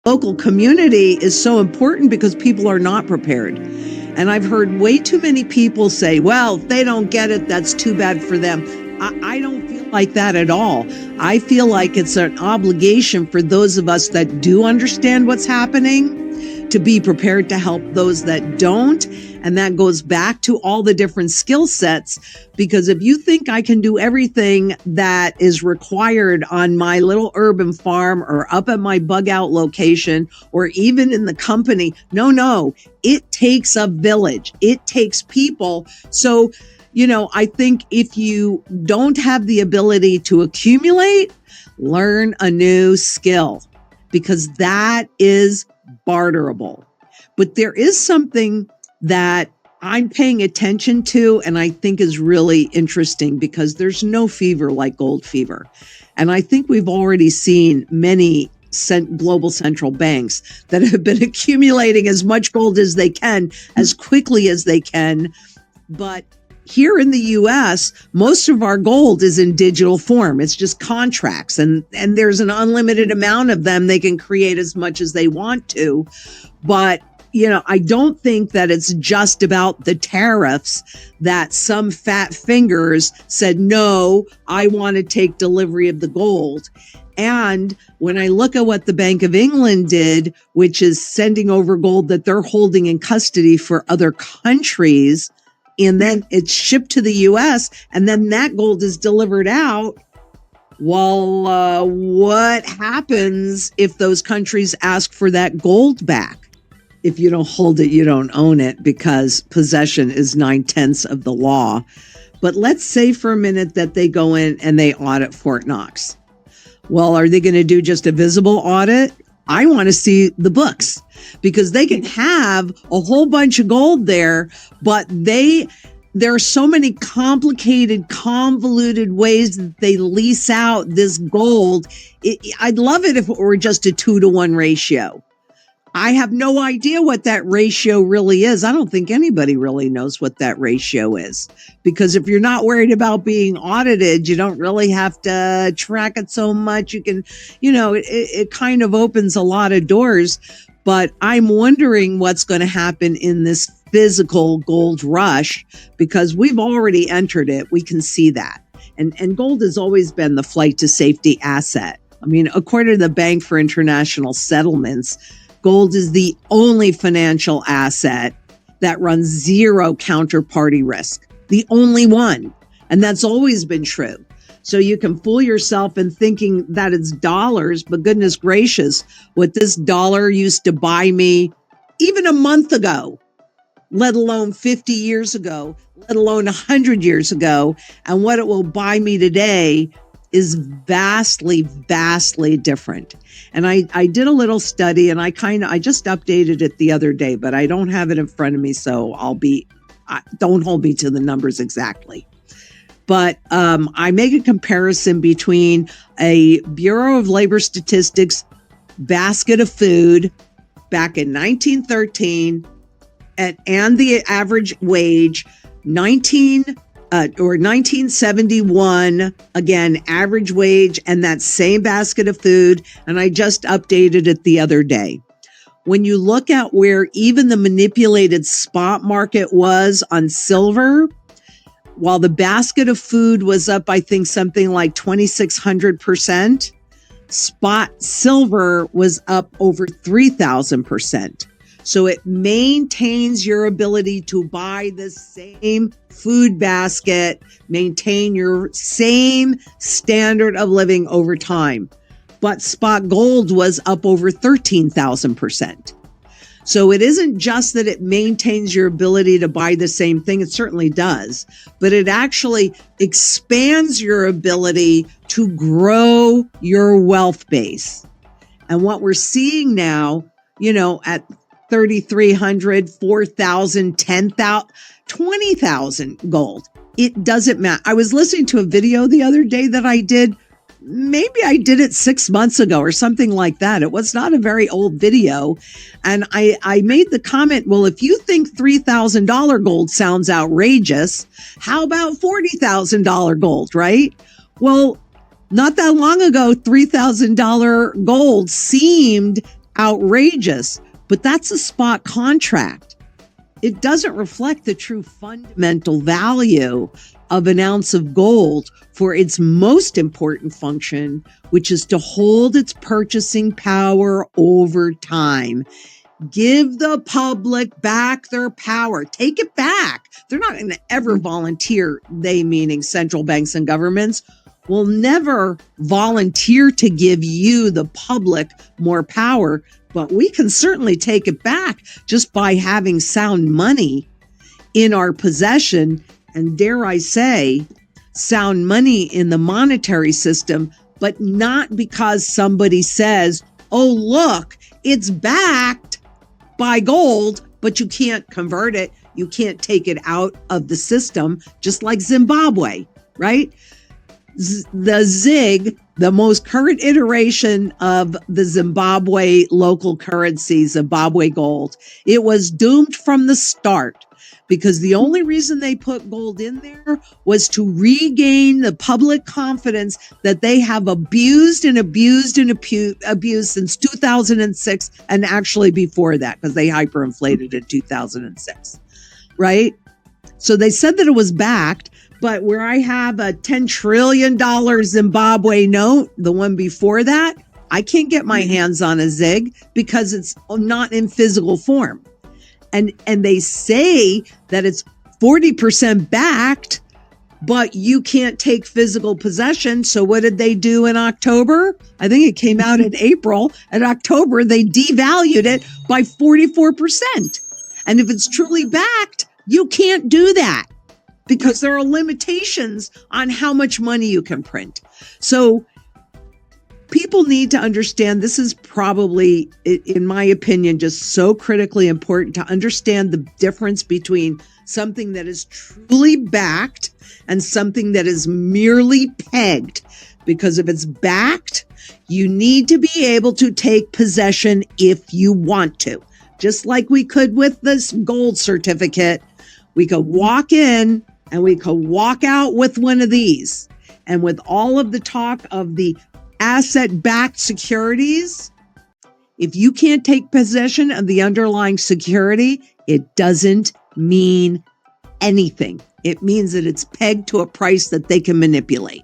Local community is so important because people are not prepared. And I've heard way too many people say, well, if they don't get it, that's too bad for them. I don't feel like that at all. I feel like it's an obligation for those of us that do understand what's happening to be prepared to help those that don't. And that goes back to all the different skill sets, because if you think I can do everything that is required on my little urban farm or up at my bug out location or even in the company, no, it takes a village. It takes people. So, I think if you don't have the ability to accumulate, learn a new skill, because that is barterable. But there is something that I'm paying attention to and I think is really interesting, because there's no fever like gold fever. And I think we've already seen many global central banks that have been accumulating as much gold as they can, as quickly as they can. But here in the US, most of our gold is in digital form. It's just contracts, and there's an unlimited amount of them. They can create as much as they want to. But I don't think that it's just about the tariffs that some fat fingers said, no, I want to take delivery of the gold. And when I look at what the Bank of England did, which is sending over gold that they're holding in custody for other countries, and then it's shipped to the US, and then that gold is delivered out. Well, what happens if those countries ask for that gold back? If you don't hold it, you don't own it, because possession is 9/10 of the law. But let's say for a minute that they go in and they audit Fort Knox. Well, are they going to do just a visible audit? I want to see the books, because they can have a whole bunch of gold there, but there are so many complicated, convoluted ways that they lease out this gold. I'd love it if it were just a 2-to-1 ratio. I have no idea what that ratio really is. I don't think anybody really knows what that ratio is, because if you're not worried about being audited, you don't really have to track it so much. You can, it kind of opens a lot of doors. But I'm wondering what's going to happen in this physical gold rush, because we've already entered it. We can see that. And gold has always been the flight to safety asset. I mean, according to the Bank for International Settlements, gold is the only financial asset that runs zero counterparty risk. The only one. And that's always been true. So you can fool yourself in thinking that it's dollars, but goodness gracious, what this dollar used to buy me even a month ago, let alone 50 years ago, let alone 100 years ago, and what it will buy me today is vastly, vastly different. And I did a little study, and I just updated it the other day, but I don't have it in front of me, so don't hold me to the numbers exactly. But I make a comparison between a Bureau of Labor Statistics basket of food back in 1913 and the average wage 1971, again, average wage, and that same basket of food. And I just updated it the other day. When you look at where even the manipulated spot market was on silver, while the basket of food was up, I think something like 2,600%, spot silver was up over 3,000%. So it maintains your ability to buy the same food basket, maintain your same standard of living over time. But spot gold was up over 13,000%. So it isn't just that it maintains your ability to buy the same thing. It certainly does, but it actually expands your ability to grow your wealth base. And what we're seeing now, at 3,300, 4,000, 10,000, 20,000 gold. It doesn't matter. I was listening to a video the other day that I did. Maybe I did it 6 months ago or something like that. It was not a very old video. And I made the comment, well, if you think $3,000 gold sounds outrageous, how about $40,000 gold, right? Well, not that long ago, $3,000 gold seemed outrageous, but that's a spot contract. It doesn't reflect the true fundamental value of an ounce of gold for its most important function, which is to hold its purchasing power over time. Give the public back their power. Take it back. They're not going to ever volunteer, they meaning central banks and governments, will never volunteer to give you, the public, more power. But we can certainly take it back just by having sound money in our possession. And dare I say, sound money in the monetary system, but not because somebody says, oh, look, it's backed by gold, but you can't convert it. You can't take it out of the system, just like Zimbabwe, right? The ZiG, the most current iteration of the Zimbabwe local currency, Zimbabwe gold, it was doomed from the start because the only reason they put gold in there was to regain the public confidence that they have abused since 2006, and actually before that, because they hyperinflated in 2006, right? So they said that it was backed, but where I have a $10 trillion Zimbabwe note, the one before that, I can't get my hands on a ZiG because it's not in physical form. And they say that it's 40% backed, but you can't take physical possession. So what did they do in October? I think it came out in April. In October, they devalued it by 44%. And if it's truly backed, you can't do that, because there are limitations on how much money you can print. So people need to understand, this is probably, in my opinion, just so critically important to understand the difference between something that is truly backed and something that is merely pegged. Because if it's backed, you need to be able to take possession if you want to. Just like we could with this gold certificate, we could walk in and we could walk out with one of these. And with all of the talk of the asset-backed securities, if you can't take possession of the underlying security, it doesn't mean anything. It means that it's pegged to a price that they can manipulate.